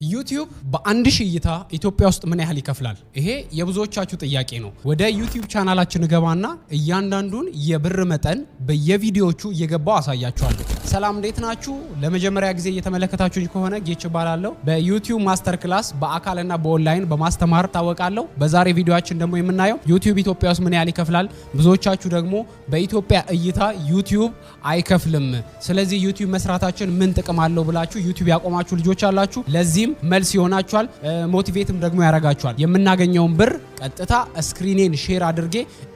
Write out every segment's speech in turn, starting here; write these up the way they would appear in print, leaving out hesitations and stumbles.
ዩቲዩብ በአንድ ሺህ እይታ ኢትዮጵያ ውስጥ ምን ያህል ይከፍላል? ይሄ የብዙዎቻችሁ ጥያቄ ነው። ወደ ዩቲዩብ ቻናላችን ገባና እያንዳንዱን የብር መጠን በየቪዲዮቹ እየገባው አሳያችኋለሁ። ሰላም እንዴት ናችሁ? ለመጀመሪያ ጊዜ እየተመለከታችሁኝ ከሆነ ጌች ባላለው በዩቲዩብ ማስተር ክላስ በአካልና በኦንላይን በማስተማር ታወቃለሁ። በዛሬ ቪዲዮአችን ደግሞ የምናየው ዩቲዩብ ኢትዮጵያ ውስጥ ምን ያህል ይከፍላል። ብዙዎቻችሁ ደግሞ በኢትዮጵያ እይታ ዩቲዩብ አይከፍልም፣ ስለዚህ ዩቲዩብ መስራታችን ምን ጥቅም አለው ብላችሁ ዩቲዩብ ያቆማችሁ ልጆች አላችሁ። ለዚህ መልስ ይሆናችኋል፣ ሞቲቬትም ደግሞ ያረጋችኋል። የምናገኘውን ብር ቀጥታ ስክሪኔን ሼር አድርጌ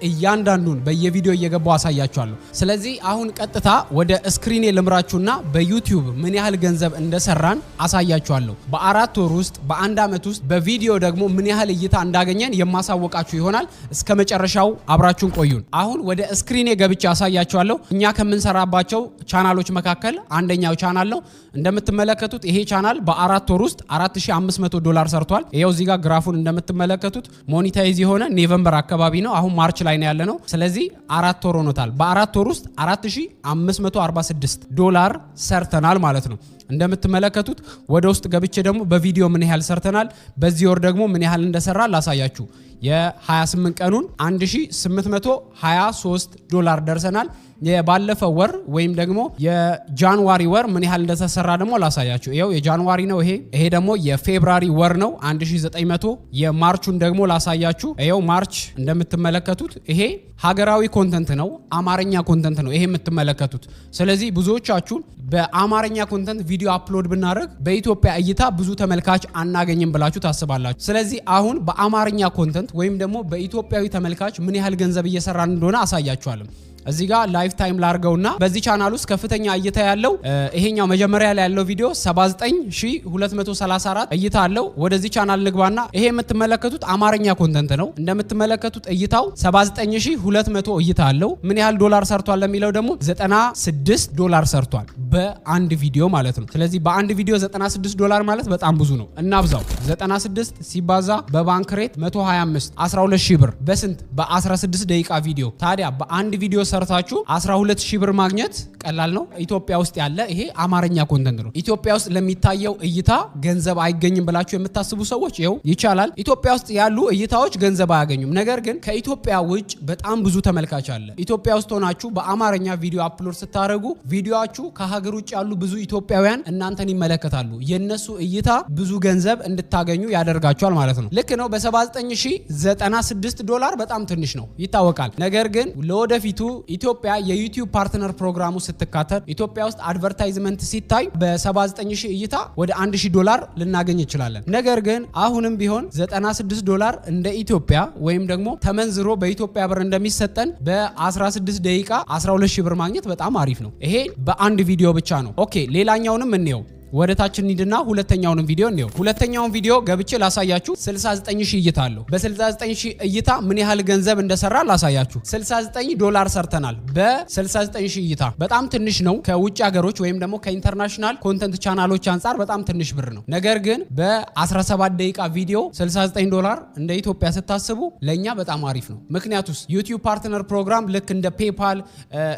እያንዳንዱን በየቪዲዮ እየገባው አሳያችኋለሁ። ስለዚህ አሁን ቀጥታ ወደ ስክሪኔ ልምራችሁና በዩቲዩብ ምን ያህል ገንዘብ እንደሰራን አሳያችኋለሁ። በ4 ወር ውስጥ በአንድ አመት ውስጥ በቪዲዮ ደግሞ ምን ያህል እይታ እንዳገኘን የማሳወቃችሁ ይሆናል። እስከ መጨረሻው አብራችሁን ቆዩን። አሁን ወደ ስክሪኔ ገብቼ አሳያችኋለሁ። እኛ ከምንሰራባቸው ቻናሎች መካከል አንደኛው ቻናል ነው። እንደምትመለከቱት ይሄ ቻናል በ4 ወር ውስጥ $4500 ሰርቷል። ይሄው እዚህ ጋር ግራፉን እንደምትመለከቱት ሞኔታይዝ የሆነ ኖቬምበር አካባቢ ነው። አሁን ማርች ላይ ነው ያለነው። ስለዚህ 4 ወር ሆኖታል። በ4 ወር ውስጥ $4546 ሰርተናል ማለት ነው። እንደምትመለከቱት ወደ ውስጥ ገብቼ ደግሞ በቪዲዮ ምን ያህል ሰርተናል፣ በዚህ ወር ደግሞ ምን ያህል እንደሰራ ላሳያችሁ። የ28 ቀኑን $1823 ደርሰናል። የባለፈው ወር ወይም ደግሞ የጃንዋሪ ወር ምን ያህል እንደተሰራ ደግሞ ላሳያችሁ። ይሄው የጃንዋሪ ነው። ይሄ ደግሞ የፌብራሪ ወር ነው 1900። የማርቹን ደግሞ ላሳያችሁ። ይሄው ማርች እንደምትመለከቱት ይሄ ሀገራዊ ኮንተንት ነው፣ አማርኛ ኮንተንት ነው ይሄ የምትመለከቱት። ስለዚህ ብዙዎቻችሁ በአማርኛ ኮንተንት ቪዲዮ አፕሎድ ብናደርግ በኢትዮጵያ እይታ ብዙ ተመልካች አናገኝም ብላችሁ ታስባላችሁ። ስለዚህ አሁን በአማርኛ ኮንተንት ወይም ደግሞ በኢትዮጵያዊ ተመልካች ምን ያህል ገንዘብ እየሰራን እንደሆነ አሳያችኋለሁ። እዚህ ጋር ላይፍ ታይም ላርገውና በዚህ ቻናል ውስጥ ከፍተኛ እይታ ያለው ይሄኛው መጀመሪያ ላይ ያለው ቪዲዮ 79234 እይታ አለው። ወደዚህ ቻናል ንግባና ይሄ የምትመለከቱት አማርኛ ኮንተንት ነው። እንደምትመለከቱት እይታው 79200 እይታ አለው። ምን ያህል ዶላር ሰርቷል ለሚለው ደግሞ $96 ሰርቷል በአንድ ቪዲዮ ማለት ነው። ስለዚህ በአንድ ቪዲዮ $96 ማለት በጣም ብዙ ነው። እናብዛው 96 ሲባዛ በባንክ ሬት 125 12000 ብር በስንት በ16 ደቂቃ ቪዲዮ። ታዲያ በአንድ ቪዲዮ ሰርታችሁ 12000 ብር ማግኘት ቀላል ነው። ኢትዮጵያ ውስጥ ያለ ይሄ አማርኛ ኮንተንት ነው። ኢትዮጵያ ውስጥ ለሚታየው እይታ ገንዘብ አይገኝም ብላችሁ የምታስቡ ሰዎች ይሄው ይቻላል። ኢትዮጵያ ውስጥ ያሉ እይታዎች ገንዘብ አያገኙም። ነገር ግን ከኢትዮጵያ ውጭ በጣም ብዙ ተመልካች አለ። ኢትዮጵያ ውስጥ ሆናችሁ በአማርኛ ቪዲዮ አፕሎድ ስታደርጉ ቪዲዮአችሁ ከሀገር ውጭ ያሉ ብዙ ኢትዮጵያውያን እናንተን ይመለከታሉ። የነሱ እይታ ብዙ ገንዘብ እንድታገኙ ያደርጋችኋል ማለት ነው። ልክ ነው። $79096 በጣም ትንሽ ነው ይታወቃል። ነገር ግን ለወደፊቱ ኢትዮጵያ የዩቲዩብ ፓርትነር ፕሮግራሙ ስትካተት ኢትዮጵያ ውስጥ አድቨርታይዝመንት ሲታይ በ79000 እይታ ወደ $1000 ልናገኝ እንችላለን። ነገር ግን አሁንም ቢሆን $96 እንደ ኢትዮጵያ ወይም ደግሞ ተመንዝሮ በኢትዮጵያ ብር እንደሚሰጠን በ16 ደቂቃ 12000 ብር ማግኘት በጣም አሪፍ ነው። ይሄ በአንድ ቪዲዮ ብቻ ነው። ኦኬ ሌላኛውንም እንየው። ወደ ታች እንሂድና ሁለተኛውንም ቪዲዮ እንየው። ሁለተኛውን ቪዲዮ ገብቼ ላሳያችሁ። 69000 እይታ አለው። በ69000 እይታ ምን ያህል ገንዘብ እንደሰራ ላሳያችሁ። $69 ሰርተናል በ69000 እይታ። በጣም ትንሽ ነው ከውጭ ሀገሮች ወይም ደግሞ ከኢንተርናሽናል ኮንተንት ቻናሎች አንጻር በጣም ትንሽ ብር ነው። ነገር ግን በ17 ደቂቃ ቪዲዮ $69 እንደ ኢትዮጵያ ስታስቡ ለኛ በጣም አሪፍ ነው። ምክንያቱም ዩቲዩብ ፓርትነር ፕሮግራም ልክ እንደ ፔፓል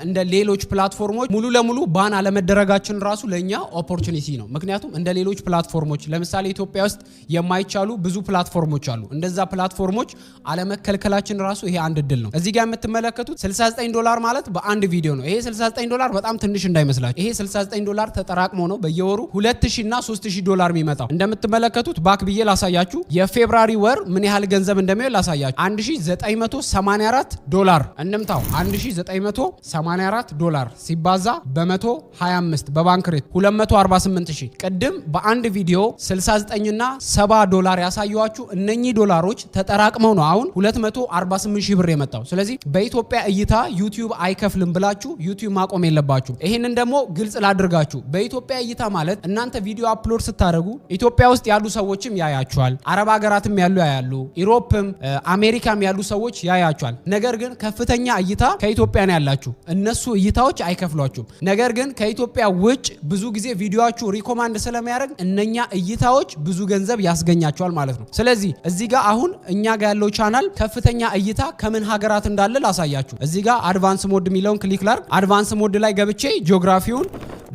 እንደ ሌሎች ፕላትፎርሞች ሙሉ ለሙሉ ባን አለመደረጋችን ራሱ ለኛ ኦፖርቹኒቲ ነው። ምክንያቱም እንደ ሌሎች ፕላትፎርሞች ለምሳሌ ኢትዮጵያ ውስጥ የማይቻሉ ብዙ ፕላትፎርሞች አሉ። እንደዛ ፕላትፎርሞች አለመከልከላችን ራሱ ይሄ አንድ እድል ነው። እዚህ ጋር የምትመለከቱት $69 ማለት በአንድ ቪዲዮ ነው። ይሄ $69 በጣም ትንሽ እንዳይመስላችሁ። ይሄ $69 ተጠራቅሞ ነው በየወሩ $2000 እና $3000 የሚመጣው። እንደምትመለከቱት ባክ ብዬ ላሳያችሁ። የፌብራሪ ወር ምን ያህል ገንዘብ እንደሚሆን ላሳያችሁ። $1984 እንምታው። $1984 ሲባዛ በ125 በባንክ ሬት 248 ቅድም በአንድ ቪዲዮ 69 እና $70 ያሳዩዋችሁ እነኚህ ዶላሮች ተጠራቅመው ነው አሁን 248000 ብር የመጣው። ስለዚህ በኢትዮጵያ እይታ ዩቲዩብ አይከፍልም ብላችሁ ዩቲዩብ ማቆም የለባችሁ። ይሄንን ደግሞ ግልጽ ላድርጋችሁ። በኢትዮጵያ እይታ ማለት እናንተ ቪዲዮ አፕሎድ ስታደርጉ ኢትዮጵያ ውስጥ ያሉ ሰዎችም ያያችኋል፣ አረብ ሀገራትም ያሉ ያያሉ፣ ኢሮፕም አሜሪካም ያሉ ሰዎች ያያችኋል። ነገር ግን ከፍተኛ እይታ ከኢትዮጵያ ነው ያላችሁ። እነሱ እይታዎች አይከፍሏችሁም። ነገር ግን ከኢትዮጵያ ውጭ ብዙ ጊዜ ቪዲዮአችሁ ሪኮማንድ ስለሚያደርግ እነኛ እይታዎች ብዙ ገንዘብ ያስገኛቸዋል ማለት ነው። ስለዚህ እዚህ ጋር አሁን እኛ ጋር ያለው ቻናል ከፍተኛ እይታ ከምን ሀገራት እንዳለ ላሳያችሁ። እዚህ ጋር አድቫንስ ሞድ የሚለውን ክሊክ ላድርግ። አድቫንስ ሞድ ላይ ገብቼ ጂኦግራፊውን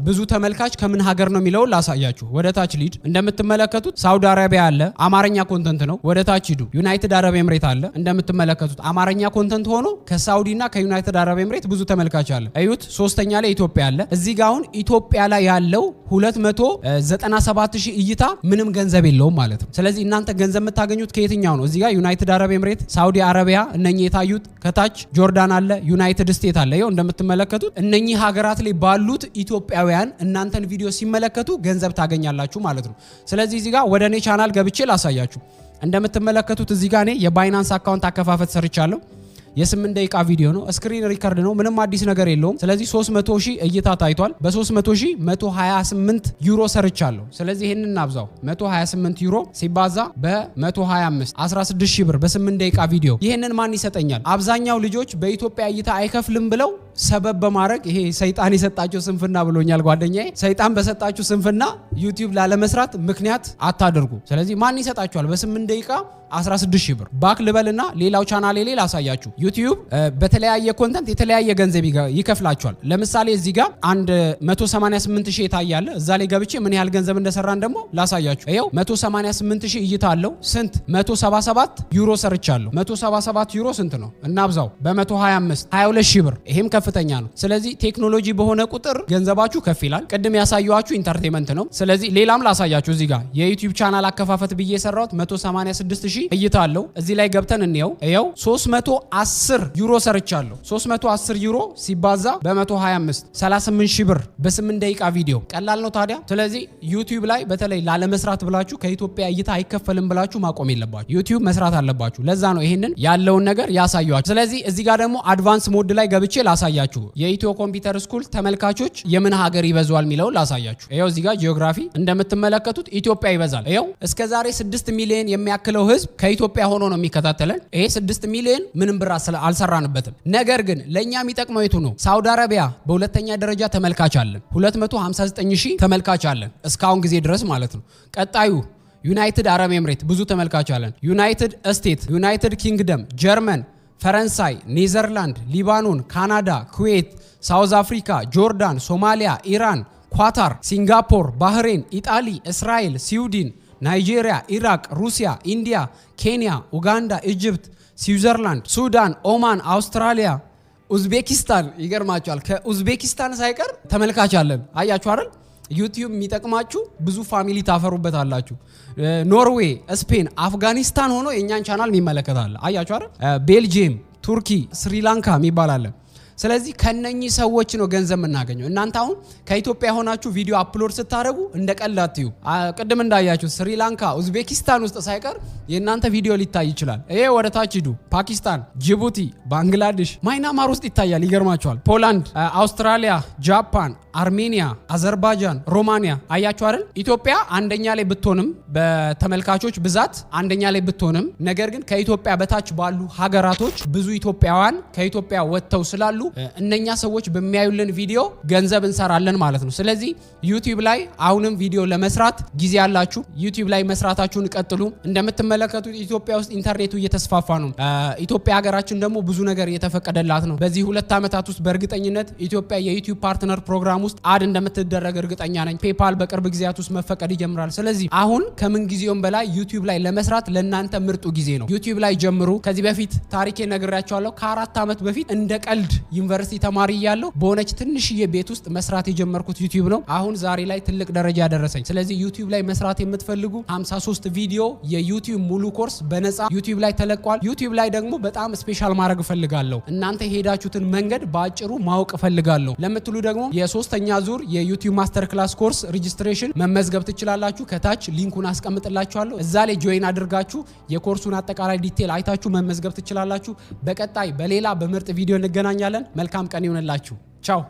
ብዙ ተመልካች ከምን ሀገር ነው የሚለው ላሳያችሁ። ወደ ታች ሊድ እንደምትመለከቱት ሳውዲ አረቢያ አለ፣ አማርኛ ኮንተንት ነው። ወደ ታች ሂዱ፣ ዩናይትድ አረብ ኤምሬት አለ። እንደምትመለከቱት አማርኛ ኮንተንት ሆኖ ከሳውዲና ከዩናይትድ አረብ ኤምሬት ብዙ ተመልካች አለ። እዩት። ሶስተኛ ላይ ኢትዮጵያ አለ። እዚህ ጋር አሁን ኢትዮጵያ ላይ ያለው 297000 እይታ ምንም ገንዘብ የለውም ማለት ነው። ስለዚህ እናንተ ገንዘብ የምታገኙት ከየትኛው ነው? እዚህ ጋር ዩናይትድ አረብ ኤምሬት፣ ሳውዲ አረቢያ እነኚህ የታዩት፣ ከታች ጆርዳን አለ፣ ዩናይትድ ስቴት አለ። ይኸው እንደምትመለከቱት እነኚህ ሀገራት ላይ ባሉት ኢትዮጵያውያን እናንተን ቪዲዮ ሲመለከቱ ገንዘብ ታገኛላችሁ ማለት ነው። ስለዚህ እዚህ ጋር ወደ እኔ ቻናል ገብቼ ላሳያችሁ። እንደምትመለከቱት እዚህ ጋር እኔ የባይናንስ አካውንት አከፋፈት ሰርቻለሁ። የ8 ደቂቃ ቪዲዮ ነው። ስክሪን ሪከርድ ነው። ምንም አዲስ ነገር የለውም። ስለዚህ 300,000 እይታ ታይቷል። በ300,000 128 ዩሮ ሰርቻለሁ። ስለዚህ ይሄንን እናብዛው። 128 ዩሮ ሲባዛ በ125 16000 ብር በ8 ደቂቃ ቪዲዮ። ይሄንን ማን ይሰጠኛል? አብዛኛው ልጆች በኢትዮጵያ እይታ አይከፍልም ብለው ሰበብ በማድረግ ይሄ ሰይጣን የሰጣቸው ስንፍና ብሎኛል ጓደኛዬ። ሰይጣን በሰጣችሁ ስንፍና ዩቲዩብ ላለመስራት ምክንያት አታደርጉ። ስለዚህ ማን ይሰጣችኋል? በ8 ደቂቃ 16000 ብር። ባክ ልበልና ሌላው ቻናሌ ላይ ላሳያችሁ። ዩቲዩብ በተለያየ ኮንተንት የተለያየ ገንዘብ ይከፍላችኋል። ለምሳሌ እዚህ ጋር አንድ 188000 የታያለ። እዛ ላይ ገብቼ ምን ያህል ገንዘብ እንደሰራን ደግሞ ላሳያችሁ። ይሄው 188000 እይታ አለው። ስንት 177 ዩሮ ሰርቻለሁ። 177 ዩሮ ስንት ነው? እናብዛው በ125 22000 ብር። ይሄም ከፍተኛ ነው። ስለዚህ ቴክኖሎጂ በሆነ ቁጥር ገንዘባችሁ ከፍ ይላል። ቅድም ያሳየኋችሁ ኢንተርቴንመንት ነው። ስለዚህ ሌላም ላሳያችሁ። እዚህ ጋር የዩቲዩብ ቻናል አከፋፈት ብዬ የሰራሁት 186000 እይታ አለው። እዚህ ላይ ገብተን እንየው። ይሄው 310 ዩሮ ሰርቻለሁ። 310 ዩሮ ሲባዛ በ125 38000 ብር በ8 ደቂቃ ቪዲዮ። ቀላል ነው ታዲያ። ስለዚህ ዩቲዩብ ላይ በተለይ ላለመስራት ብላችሁ ከኢትዮጵያ እይታ አይከፈልም ብላችሁ ማቆም የለባችሁ። ዩቲዩብ መስራት አለባችሁ። ለዛ ነው ይሄንን ያለውን ነገር ያሳያችሁ። ስለዚህ እዚህ ጋር ደግሞ አድቫንስ ሞድ ላይ ገብቼ ላሳያችሁ። የኢትዮ ኮምፒውተር ስኩል ተመልካቾች የምን ሀገር ይበዛዋል የሚለውን ላሳያችሁ። ይሄው እዚህ ጋር ጂኦግራፊ እንደምትመለከቱት ኢትዮጵያ ይበዛል። ይሄው እስከዛሬ 6 ሚሊዮን የሚያክለው ህዝብ ከኢትዮጵያ ሆኖ ነው የሚከታተለን። ይሄ 6 ሚሊዮን ምንም ብር አልሰራንበትም። ነገር ግን ለኛ የሚጠቅመው የቱ ነው? ሳውዲ አረቢያ በሁለተኛ ደረጃ ተመልካች አለን። 259000 ተመልካች አለን እስካሁን ጊዜ ድረስ ማለት ነው። ቀጣዩ ዩናይትድ አረብ ኤምሬት ብዙ ተመልካች አለን። ዩናይትድ ስቴት፣ ዩናይትድ ኪንግደም፣ ጀርመን፣ ፈረንሳይ፣ ኔዘርላንድ፣ ሊባኖን፣ ካናዳ፣ ኩዌት፣ ሳውዝ አፍሪካ፣ ጆርዳን፣ ሶማሊያ፣ ኢራን፣ ኳታር፣ ሲንጋፖር፣ ባህሬን፣ ኢጣሊ፣ እስራኤል፣ ስዊድን፣ ናይጄሪያ፣ ኢራቅ፣ ሩሲያ፣ ኢንዲያ፣ ኬንያ፣ ኡጋንዳ፣ ኢጅፕት፣ ስዊዘርላንድ፣ ሱዳን፣ ኦማን፣ አውስትራሊያ፣ ኡዝቤኪስታን። ይገርማችኋል ከኡዝቤኪስታን ሳይቀር ተመልካች አለን። አያችሁ አይደል? ዩቲዩብ የሚጠቅማችሁ ብዙ ፋሚሊ ታፈሩበታላችሁ። ኖርዌይ፣ ስፔን፣ አፍጋኒስታን ሆኖ የእኛን ቻናል የሚመለከታል። አያችሁ አይደል? ቤልጂየም፣ ቱርኪ፣ ስሪላንካ የሚባል አለ። ስለዚህ ከነኚህ ሰዎች ነው ገንዘብ የምናገኘው። እናንተ አሁን ከኢትዮጵያ ሆናችሁ ቪዲዮ አፕሎድ ስታደርጉ እንደ ቀልድ አትዩ። ቅድም እንዳያችሁ ስሪላንካ፣ ኡዝቤኪስታን ውስጥ ሳይቀር የእናንተ ቪዲዮ ሊታይ ይችላል። ይሄ ወደ ታች ሂዱ። ፓኪስታን፣ ጅቡቲ፣ ባንግላዴሽ፣ ማይናማር ውስጥ ይታያል። ይገርማችኋል። ፖላንድ፣ አውስትራሊያ፣ ጃፓን፣ አርሜኒያ፣ አዘርባይጃን፣ ሮማኒያ። አያችሁ አይደል? ኢትዮጵያ አንደኛ ላይ ብትሆንም በተመልካቾች ብዛት አንደኛ ላይ ብትሆንም ነገር ግን ከኢትዮጵያ በታች ባሉ ሀገራቶች ብዙ ኢትዮጵያውያን ከኢትዮጵያ ወጥተው ስላሉ እነኛ ሰዎች በሚያዩልን ቪዲዮ ገንዘብ እንሰራለን ማለት ነው። ስለዚህ ዩቲዩብ ላይ አሁንም ቪዲዮ ለመስራት ጊዜ ያላችሁ ዩቲዩብ ላይ መስራታችሁን ቀጥሉ። እንደምትመለከቱት ኢትዮጵያ ውስጥ ኢንተርኔቱ እየተስፋፋ ነው። ኢትዮጵያ ሀገራችን ደግሞ ብዙ ነገር እየተፈቀደላት ነው። በዚህ 2 ዓመታት ውስጥ በእርግጠኝነት ኢትዮጵያ የዩቲዩብ ፓርትነር ፕሮግራም ውስጥ አድ እንደምትደረግ እርግጠኛ ነኝ። ፔፓል በቅርብ ጊዜያት ውስጥ መፈቀድ ይጀምራል። ስለዚህ አሁን ከምን ጊዜውም በላይ ዩቲዩብ ላይ ለመስራት ለእናንተ ምርጡ ጊዜ ነው። ዩቲዩብ ላይ ጀምሩ። ከዚህ በፊት ታሪኬ ነግራችኋለሁ። ከ4 ዓመት በፊት እንደ ቀልድ ዩኒቨርሲቲ ተማሪ እያለሁ በሆነች ትንሽዬ ቤት ውስጥ መስራት የጀመርኩት ዩቲዩብ ነው። አሁን ዛሬ ላይ ትልቅ ደረጃ ያደረሰኝ። ስለዚህ ዩቲዩብ ላይ መስራት የምትፈልጉ 53 ቪዲዮ የዩቲዩብ ሙሉ ኮርስ በነፃ ዩቲዩብ ላይ ተለቋል። ዩቲዩብ ላይ ደግሞ በጣም ስፔሻል ማድረግ እፈልጋለሁ። እናንተ የሄዳችሁትን መንገድ በአጭሩ ማወቅ እፈልጋለሁ ለምትሉ ደግሞ የ3ኛ ዙር የዩቲዩብ ማስተር ክላስ ኮርስ ሬጂስትሬሽን መመዝገብ ትችላላችሁ። ከታች ሊንኩን አስቀምጥላችኋለሁ። እዛ ላይ ጆይን አድርጋችሁ የኮርሱን አጠቃላይ ዲቴል አይታችሁ መመዝገብ ትችላላችሁ። በቀጣይ በሌላ በምርጥ ቪዲዮ እንገናኛለን። መልካም ቀን ይሁንላችሁ። ቻው።